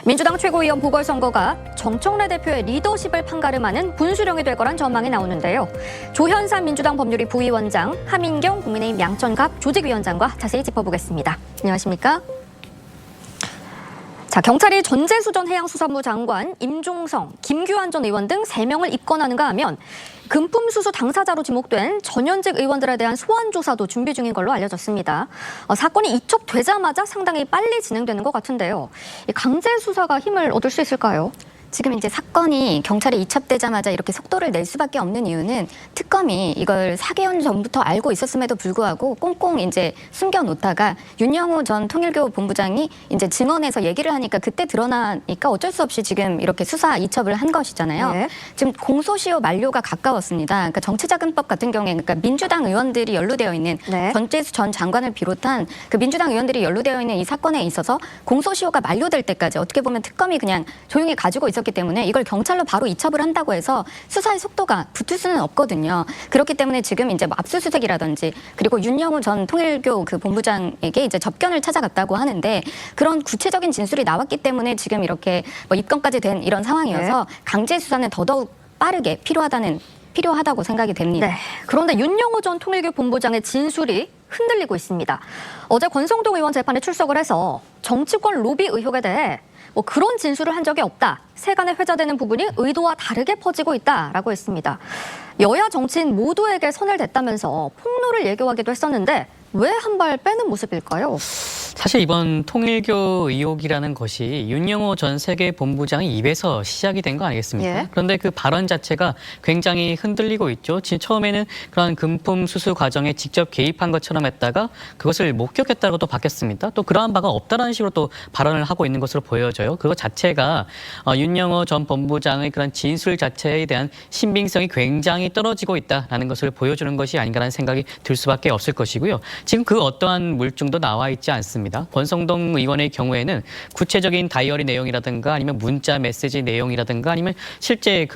민주당 최고위원 보궐선거가 정청래 대표의 리더십을 판가름하는 분수령이 될 거란 전망이 나오는데요. 조현산 민주당 법률위 부위원장, 하민경 국민의힘 양천갑 조직위원장과 자세히 짚어보겠습니다. 안녕하십니까? 자, 경찰이 전재수 전 해양수산부 장관, 임종성, 김규환 전 의원 등 3명을 입건하는가 하면 금품 수수 당사자로 지목된 전현직 의원들에 대한 소환 조사도 준비 중인 걸로 알려졌습니다. 사건이 이촉되자마자 상당히 빨리 진행되는 것 같은데요. 강제 수사가 힘을 얻을 수 있을까요? 지금 이제 사건이 경찰에 이첩되자마자 이렇게 속도를 낼 수밖에 없는 이유는 특검이 이걸 4개월 전부터 알고 있었음에도 불구하고 꽁꽁 이제 숨겨놓다가 윤영호 전 통일교 본부장이 이제 증언에서 얘기를 하니까 그때 드러나니까 어쩔 수 없이 지금 이렇게 수사 이첩을 한 것이잖아요. 네. 지금 공소시효 만료가 가까웠습니다. 그러니까 정치자금법 같은 경우에 그러니까 민주당 의원들이 연루되어 있는 네. 전재수 전 장관을 비롯한 그 민주당 의원들이 연루되어 있는 이 사건에 있어서 공소시효가 만료될 때까지 어떻게 보면 특검이 그냥 조용히 가지고 있었기 때문에 이걸 경찰로 바로 이첩을 한다고 해서 수사의 속도가 붙을 수는 없거든요. 그렇기 때문에 지금 이제 뭐 압수수색이라든지 그리고 윤영호 전 통일교 그 본부장에게 이제 접견을 찾아갔다고 하는데 그런 구체적인 진술이 나왔기 때문에 지금 이렇게 뭐 입건까지 된 이런 상황이어서 강제 수사는 더더욱 빠르게 필요하다고 생각이 됩니다. 네. 그런데 윤영호 전 통일교 본부장의 진술이 흔들리고 있습니다. 어제 권성동 의원 재판에 출석을 해서 정치권 로비 의혹에 대해 뭐 그런 진술을 한 적이 없다. 세간에 회자되는 부분이 의도와 다르게 퍼지고 있다라고 했습니다. 여야 정치인 모두에게 선을 댔다면서 폭로를 예고하기도 했었는데 왜 한 발 빼는 모습일까요? 사실 이번 통일교 의혹이라는 것이 윤영호 전 세계본부장의 입에서 시작이 된 거 아니겠습니까? 예. 그런데 그 발언 자체가 굉장히 흔들리고 있죠. 처음에는 그런 금품 수수 과정에 직접 개입한 것처럼 했다가 그것을 목격했다고 또 바뀌었습니다. 또 그러한 바가 없다라는 식으로 또 발언을 하고 있는 것으로 보여져요. 그것 자체가 윤영호 전 본부장의 그런 진술 자체에 대한 신빙성이 굉장히 떨어지고 있다라는 것을 보여주는 것이 아닌가라는 생각이 들 수밖에 없을 것이고요. 지금 그 어떠한 물증도 나와 있지 않습니다. 권성동 의원의 경우에는 구체적인 다이어리 내용이라든가 아니면 문자 메시지 내용이라든가 아니면 실제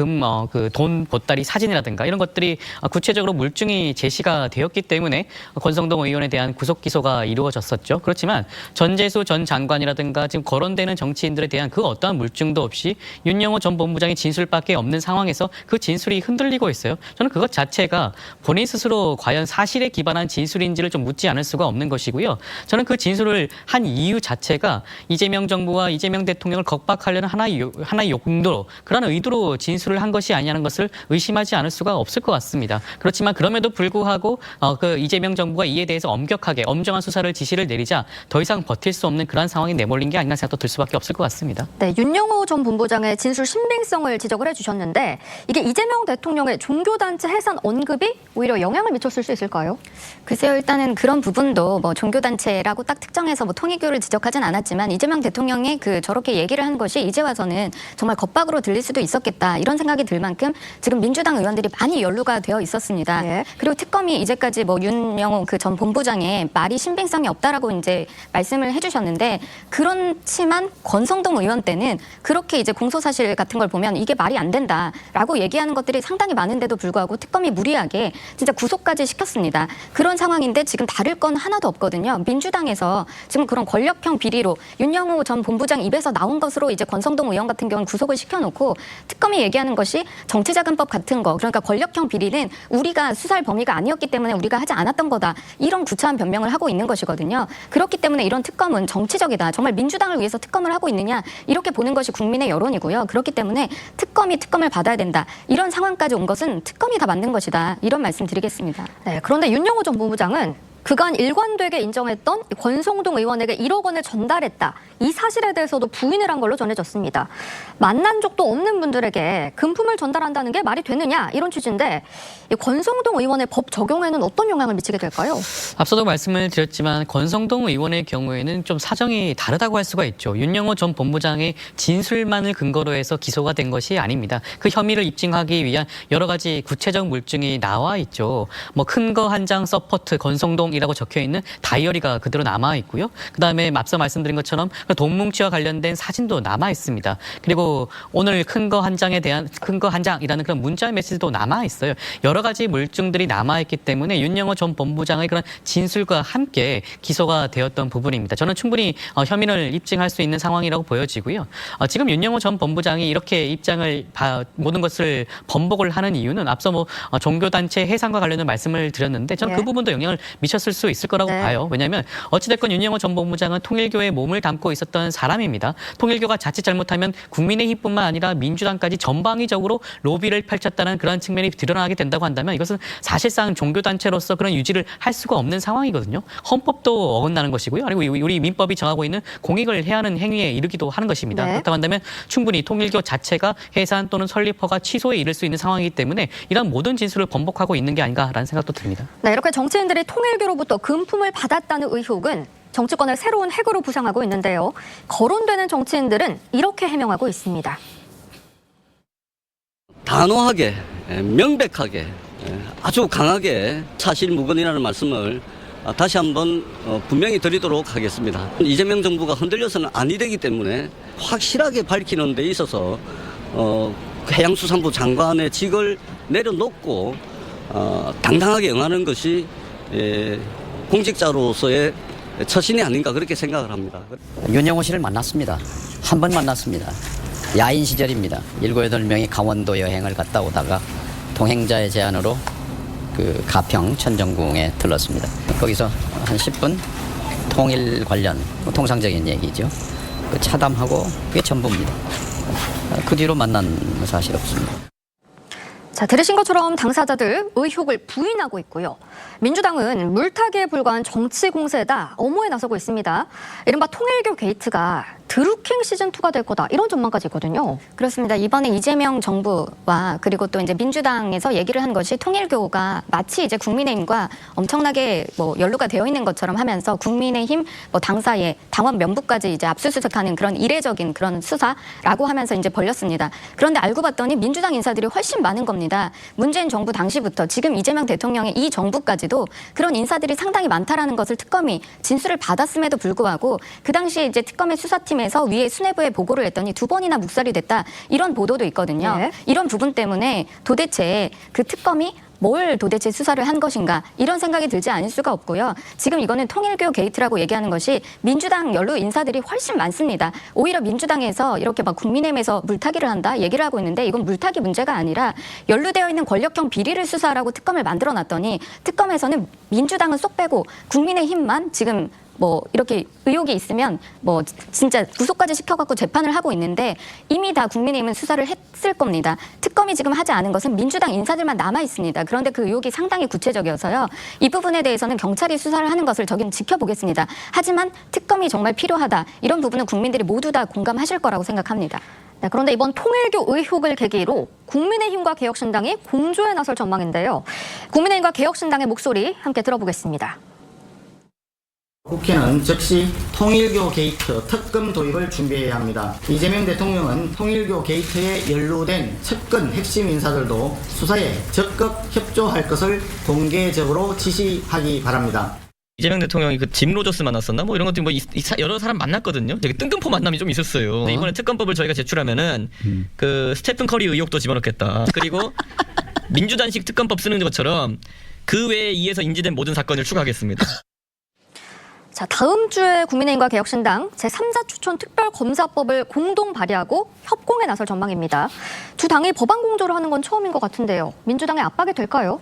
돈 보따리 사진이라든가 이런 것들이 구체적으로 물증이 제시가 되었기 때문에 권성동 의원에 대한 구속 기소가 이루어졌었죠. 그렇지만 전재수 전 장관이라든가 지금 거론되는 정치인들에 대한 그 어떠한 물증도 없이 윤영호 전 본부장의 진술밖에 없는 상황에서 그 진술이 흔들리고 있어요. 저는 그것 자체가 본인 스스로 과연 사실에 기반한 진술인지를 좀 묻지 않을 수가 없는 것이고요. 저는 그 진술을 한 이유 자체가 이재명 정부와 이재명 대통령을 겁박하려는 하나의 용도로 그런 의도로 진술을 한 것이 아니냐는 것을 의심하지 않을 수가 없을 것 같습니다. 그렇지만 그럼에도 불구하고 그 이재명 정부가 이에 대해서 엄격하게 엄정한 수사를 지시를 내리자 더 이상 버틸 수 없는 그런 상황이 내몰린 게 아니라 생각도 들 수밖에 없을 것 같습니다. 네, 윤영호 전 본부장의 진술 신빙성을 지적을 해주셨는데 이게 이재명 대통령의 종교단체 해산 언급이 오히려 영향을 미쳤을 수 있을까요? 글쎄요, 일단은 그런 부분도 뭐 종교단체라고 딱 특정해서 뭐 통일교를 지적하진 않았지만 이재명 대통령이 저렇게 얘기를 한 것이 이제 와서는 정말 겁박으로 들릴 수도 있었겠다 이런 생각이 들 만큼 지금 민주당 의원들이 많이 연루가 되어 있었습니다. 예. 그리고 특검이 이제까지 뭐 윤영호 그 전 본부장의 말이 신빙성이 없다라고 이제 말씀을 해주셨는데 그렇지만 권성동 의원 때는 그렇게 이제 공소사실 같은 걸 보면 이게 말이 안 된다라고 얘기하는 것들이 상당히 많은데도 불구하고 특검이 무리하게 진짜 구속까지 시켰습니다. 그런 상황인데 지금 다를 건 하나도 없거든요. 민주당에서 지금 그런 권력형 비리로 윤영호 전 본부장 입에서 나온 것으로 이제 권성동 의원 같은 경우는 구속을 시켜놓고 특검이 얘기하는 것이 정치자금법 같은 거 그러니까 권력형 비리는 우리가 수사할 범위가 아니었기 때문에 우리가 하지 않았던 거다. 이런 구차한 변명을 하고 있는 것이거든요. 그렇기 때문에 이런 특검은 정치적이다. 정말 민주당을 위해서 특검을 하고 있느냐 이렇게 보는 것이 국민의 여론이고요. 그렇기 때문에 특검이 특검을 받아야 된다. 이런 상황까지 온 것은 특검이 다 만든 것이다. 이런 말씀 드리겠습니다. 네, 그런데 윤영호 전 본부장은 그간 일관되게 인정했던 권성동 의원에게 1억 원을 전달했다. 이 사실에 대해서도 부인을 한 걸로 전해졌습니다. 만난 적도 없는 분들에게 금품을 전달한다는 게 말이 되느냐 이런 취지인데 이 권성동 의원의 법 적용에는 어떤 영향을 미치게 될까요? 앞서도 말씀을 드렸지만 권성동 의원의 경우에는 좀 사정이 다르다고 할 수가 있죠. 윤영호 전 본부장의 진술만을 근거로 해서 기소가 된 것이 아닙니다. 그 혐의를 입증하기 위한 여러 가지 구체적 물증이 나와 있죠. 뭐 큰 거 한 장 서포트 권성동 정황이라고 적혀 있는 다이어리가 그대로 남아 있고요. 그다음에 앞서 말씀드린 것처럼 돈 뭉치와 관련된 사진도 남아 있습니다. 그리고 오늘 큰 거 한 장에 대한 큰 거 한 장이라는 그런 문자 메시지도 남아 있어요. 여러 가지 물증들이 남아 있기 때문에 윤영호 전 본부장의 그런 진술과 함께 기소가 되었던 부분입니다. 저는 충분히 혐의를 입증할 수 있는 상황이라고 보여지고요. 지금 윤영호 전 본부장이 이렇게 입장을 모든 것을 번복을 하는 이유는 앞서 종교단체 해산과 관련된 말씀을 드렸는데 저는 그 부분도 영향을 미쳤을 수 있을 거라고 봐요. 왜냐하면 어찌됐건 윤영호 전 본부장은 통일교에 몸을 담고 있었던 사람입니다. 통일교가 자칫 잘못하면 국민의힘뿐만 아니라 민주당까지 전방위적으로 로비를 펼쳤다는 그런 측면이 드러나게 된다고 한다면 이것은 사실상 종교단체로서 그런 유지를 할 수가 없는 상황이거든요. 헌법도 어긋나는 것이고요. 그리고 우리 민법이 정하고 있는 공익을 해야 하는 행위에 이르기도 하는 것입니다. 그렇다고 한다면 충분히 통일교 자체가 해산 또는 설립 허가 취소에 이를 수 있는 상황이기 때문에 이런 모든 진술을 번복하고 있는 게 아닌가라는 생각도 듭니다. 네, 이렇게 정치인들이 통일교로부터 금품을 받았다는 의혹은 정치권을 새로운 핵으로 부상하고 있는데요. 거론되는 정치인들은 이렇게 해명하고 있습니다. 단호하게, 명백하게, 아주 강하게 사실무근이라는 말씀을 다시 한번 분명히 드리도록 하겠습니다. 이재명 정부가 흔들려서는 아니 되기 때문에 확실하게 밝히는 데 있어서 해양수산부 장관의 직을 내려놓고 당당하게 응하는 것이 공직자로서의 처신이 아닌가 그렇게 생각을 합니다. 윤영호 씨를 만났습니다. 한 번 만났습니다. 야인 시절입니다. 7, 8명이 강원도 여행을 갔다 오다가 동행자의 제안으로 그 가평 천정궁에 들렀습니다. 거기서 한 10분 통일 관련 통상적인 얘기죠. 그 차담하고 그게 전부입니다. 그 뒤로 만난 사실 없습니다. 자, 들으신 것처럼 당사자들 의혹을 부인하고 있고요. 민주당은 물타기에 불과한 정치 공세다 엄호에 나서고 있습니다. 이른바 통일교 게이트가 드루킹 시즌2가 될 거다 이런 전망까지 있거든요. 그렇습니다. 이번에 이재명 정부와 그리고 또 이제 민주당에서 얘기를 한 것이 통일교가 마치 이제 국민의힘과 엄청나게 연루가 되어 있는 것처럼 하면서 국민의힘 당사에 당원 명부까지 이제 압수수색하는 그런 이례적인 그런 수사라고 하면서 이제 벌렸습니다. 그런데 알고 봤더니 민주당 인사들이 훨씬 많은 겁니다. 문재인 정부 당시부터 지금 이재명 대통령의 이 정부까지도 그런 인사들이 상당히 많다라는 것을 특검이 진술을 받았음에도 불구하고 그 당시에 이제 특검의 수사팀에서 위에 수뇌부에 보고를 했더니 2번이나 묵살이 됐다 이런 보도도 있거든요. 네. 이런 부분 때문에 도대체 그 특검이 뭘 도대체 수사를 한 것인가 이런 생각이 들지 않을 수가 없고요. 지금 이거는 통일교 게이트라고 얘기하는 것이 민주당 연루 인사들이 훨씬 많습니다. 오히려 민주당에서 이렇게 막 국민의힘에서 물타기를 한다 얘기를 하고 있는데 이건 물타기 문제가 아니라 연루되어 있는 권력형 비리를 수사하라고 특검을 만들어놨더니 특검에서는 민주당은 쏙 빼고 국민의힘만 지금 이렇게 의혹이 있으면 진짜 구속까지 시켜갖고 재판을 하고 있는데 이미 다 국민의힘은 수사를 했을 겁니다. 특검이 지금 하지 않은 것은 민주당 인사들만 남아 있습니다. 그런데 그 의혹이 상당히 구체적이어서요. 이 부분에 대해서는 경찰이 수사를 하는 것을 저기는 지켜보겠습니다. 하지만 특검이 정말 필요하다. 이런 부분은 국민들이 모두 다 공감하실 거라고 생각합니다. 네, 그런데 이번 통일교 의혹을 계기로 국민의힘과 개혁신당이 공조에 나설 전망인데요. 국민의힘과 개혁신당의 목소리 함께 들어보겠습니다. 국회는 즉시 통일교 게이트 특검 도입을 준비해야 합니다. 이재명 대통령은 통일교 게이트에 연루된 측근 핵심 인사들도 수사에 적극 협조할 것을 공개적으로 지시하기 바랍니다. 이재명 대통령이 그 짐 로저스 만났었나? 이런 것들 여러 사람 만났거든요. 되게 뜬금포 만남이 좀 있었어요. 이번에 특검법을 저희가 제출하면은 그 스테픈 커리 의혹도 집어넣겠다. 그리고 민주단식 특검법 쓰는 것처럼 그 외에 이에서 인지된 모든 사건을 추가하겠습니다. 자, 다음 주에 국민의힘과 개혁신당 제3자 추천 특별검사법을 공동 발의하고 협공에 나설 전망입니다. 두 당이 법안 공조를 하는 건 처음인 것 같은데요. 민주당의 압박이 될까요?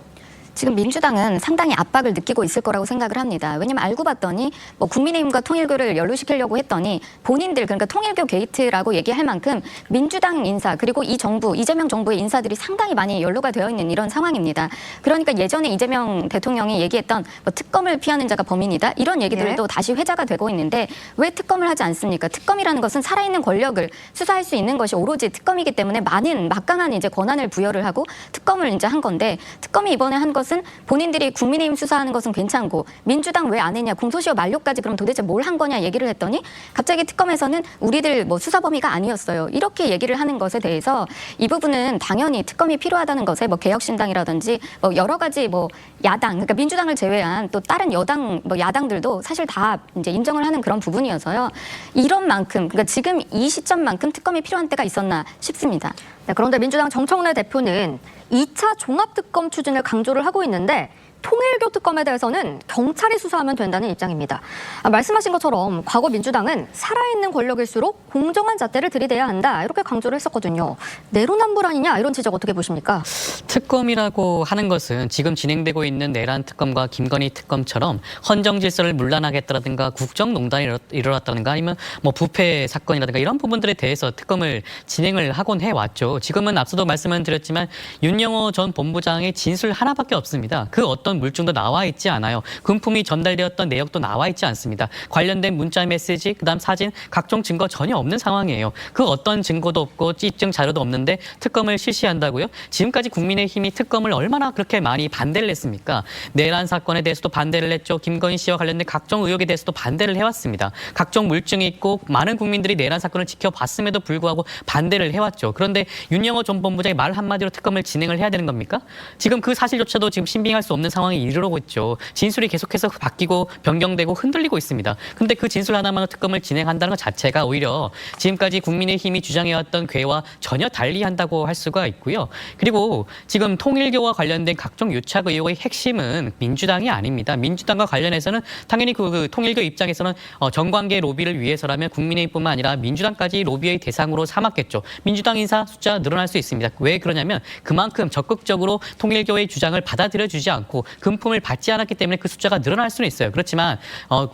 지금 민주당은 상당히 압박을 느끼고 있을 거라고 생각을 합니다. 왜냐면 알고 봤더니 국민의힘과 통일교를 연루시키려고 했더니 본인들 그러니까 통일교 게이트라고 얘기할 만큼 민주당 인사 그리고 이 정부 이재명 정부의 인사들이 상당히 많이 연루가 되어 있는 이런 상황입니다. 그러니까 예전에 이재명 대통령이 얘기했던 특검을 피하는 자가 범인이다 이런 얘기들도 다시 회자가 되고 있는데 왜 특검을 하지 않습니까? 특검이라는 것은 살아있는 권력을 수사할 수 있는 것이 오로지 특검이기 때문에 많은 막강한 이제 권한을 부여를 하고 특검을 이제 한 건데 특검이 이번에 한 것은 것은 본인들이 국민의힘 수사하는 것은 괜찮고 민주당 왜 안 했냐, 공소시효 만료까지 그럼 도대체 뭘 한 거냐 얘기를 했더니 갑자기 특검에서는 우리들 뭐 수사 범위가 아니었어요. 이렇게 얘기를 하는 것에 대해서 이 부분은 당연히 특검이 필요하다는 것에 뭐 개혁신당이라든지 뭐 여러 가지 뭐 야당, 그러니까 민주당을 제외한 또 다른 여당 뭐 야당들도 사실 다 이제 인정을 하는 그런 부분이어서요. 이런 만큼, 그러니까 지금 이 시점만큼 특검이 필요한 때가 있었나 싶습니다. 네, 그런데 민주당 정청래 대표는 2차 종합특검 추진을 강조를 하고 있는데 통일교 특검에 대해서는 경찰이 수사하면 된다는 입장입니다. 말씀하신 것처럼 과거 민주당은 살아있는 권력일수록 공정한 잣대를 들이대야 한다 이렇게 강조를 했었거든요. 내로남불 아니냐 이런 지적 어떻게 보십니까? 특검이라고 하는 것은 지금 진행되고 있는 내란 특검과 김건희 특검처럼 헌정 질서를 문란하겠다라든가 국정농단이 일어났다든가 아니면 뭐 부패 사건이라든가 이런 부분들에 대해서 특검을 진행을 하곤 해왔죠. 지금은 앞서도 말씀을 드렸지만 윤영호 전 본부장의 진술 하나밖에 없습니다. 그 어떤 물증도 나와 있지 않아요. 금품이 전달되었던 내역도 나와 있지 않습니다. 관련된 문자 메시지, 그다음 사진, 각종 증거 전혀 없는 상황이에요. 그 어떤 증거도 없고 입증 자료도 없는데 특검을 실시한다고요? 지금까지 국민의힘이 특검을 얼마나 그렇게 많이 반대를 했습니까? 내란 사건에 대해서도 반대를 했죠. 김건희 씨와 관련된 각종 의혹에 대해서도 반대를 해왔습니다. 각종 물증이 있고 많은 국민들이 내란 사건을 지켜봤음에도 불구하고 반대를 해왔죠. 그런데 윤영호 전 본부장이 말 한마디로 특검을 진행을 해야 되는 겁니까? 지금 그 사실조차도 지금 신빙할 수 없는 상황에 이르러고 있죠. 진술이 계속해서 바뀌고 변경되고 흔들리고 있습니다. 그런데 그 진술 하나만으로 특검을 진행한다는 것 자체가 오히려 지금까지 국민의힘이 주장해왔던 궤와 전혀 달리한다고 할 수가 있고요. 그리고 지금 통일교와 관련된 각종 유착 의혹의 핵심은 민주당이 아닙니다. 민주당과 관련해서는 당연히 그 통일교 입장에서는 정관계 로비를 위해서라면 국민의힘뿐만 아니라 민주당까지 로비의 대상으로 삼았겠죠. 민주당 인사 숫자 늘어날 수 있습니다. 왜 그러냐면 그만큼 적극적으로 통일교의 주장을 받아들여주지 않고 금품을 받지 않았기 때문에 그 숫자가 늘어날 수는 있어요. 그렇지만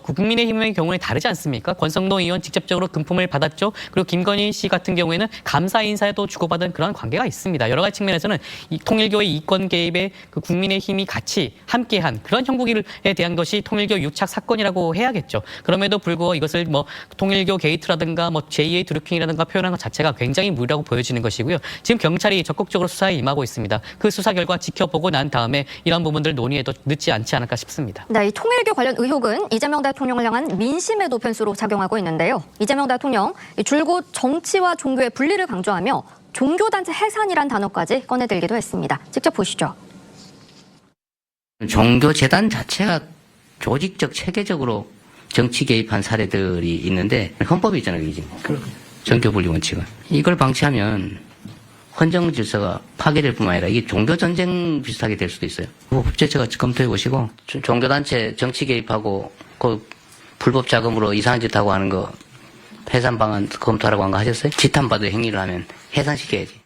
국민의힘의 경우는 다르지 않습니까? 권성동 의원 직접적으로 금품을 받았죠. 그리고 김건희 씨 같은 경우에는 감사 인사에도 주고받은 그런 관계가 있습니다. 여러 가지 측면에서는 이 통일교의 이권 개입에 그 국민의힘이 같이 함께한 그런 형국에 대한 것이 통일교 유착 사건이라고 해야겠죠. 그럼에도 불구하고 이것을 뭐 통일교 게이트라든가 뭐 제2의 드루킹이라든가 표현한 것 자체가 굉장히 무리라고 보여지는 것이고요. 지금 경찰이 적극적으로 수사에 임하고 있습니다. 그 수사 결과 지켜보고 난 다음에 이런 부분들 논의에도 늦지 않지 않을까 싶습니다. 네, 이 통일교 관련 의혹은 이재명 대통령을 향한 민심에도 변수로 작용하고 있는데요. 이재명 대통령 줄곧 정치와 종교의 분리를 강조하며 종교단체 해산이란 단어까지 꺼내들기도 했습니다. 직접 보시죠. 종교재단 자체가 조직적 체계적으로 정치 개입한 사례들이 있는데 헌법에 있잖아요. 이게 정교분리 원칙은. 이걸 방치하면 헌정 질서가 파괴될 뿐만 아니라 이게 종교 전쟁 비슷하게 될 수도 있어요. 법제처가 검토해 보시고 종교단체 정치 개입하고 그 불법 자금으로 이상한 짓 하고 하는 거 해산 방안 검토하라고 한 거 하셨어요? 지탄받을 행위를 하면 해산시켜야지.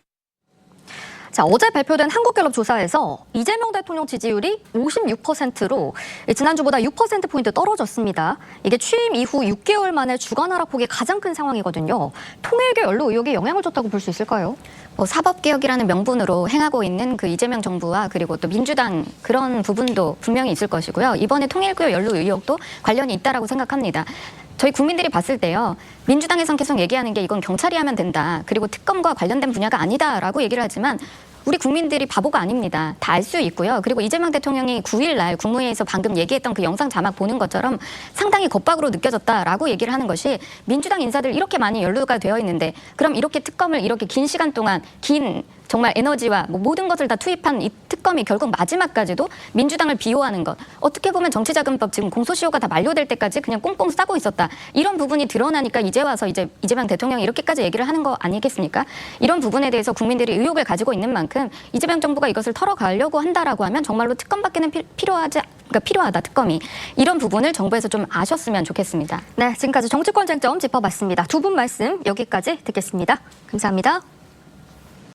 자, 어제 발표된 한국갤럽 조사에서 이재명 대통령 지지율이 56%로 지난주보다 6%포인트 떨어졌습니다. 이게 취임 이후 6개월 만에 주간 하락폭이 가장 큰 상황이거든요. 통일교 연루 의혹이 영향을 줬다고 볼 수 있을까요? 사법개혁이라는 명분으로 행하고 있는 그 이재명 정부와 그리고 또 민주당 그런 부분도 분명히 있을 것이고요. 이번에 통일교 연루 의혹도 관련이 있다라고 생각합니다. 저희 국민들이 봤을 때요. 민주당에선 계속 얘기하는 게 이건 경찰이 하면 된다. 그리고 특검과 관련된 분야가 아니다라고 얘기를 하지만 우리 국민들이 바보가 아닙니다. 다 알 수 있고요. 그리고 이재명 대통령이 9일 날 국무회의에서 방금 얘기했던 그 영상 자막 보는 것처럼 상당히 겁박으로 느껴졌다라고 얘기를 하는 것이 민주당 인사들 이렇게 많이 연루가 되어 있는데 그럼 이렇게 특검을 이렇게 긴 시간 동안 긴 정말 에너지와 뭐 모든 것을 다 투입한 이 특검이 결국 마지막까지도 민주당을 비호하는 것. 어떻게 보면 정치자금법 지금 공소시효가 다 만료될 때까지 그냥 꽁꽁 싸고 있었다. 이런 부분이 드러나니까 이제 와서 이제 이재명 대통령이 이렇게까지 얘기를 하는 거 아니겠습니까? 이런 부분에 대해서 국민들이 의혹을 가지고 있는 만큼 이재명 정부가 이것을 털어가려고 한다라고 하면 정말로 특검밖에는 필요하다 특검이. 이런 부분을 정부에서 좀 아셨으면 좋겠습니다. 네, 지금까지 정치권 쟁점 짚어봤습니다. 두 분 말씀 여기까지 듣겠습니다. 감사합니다.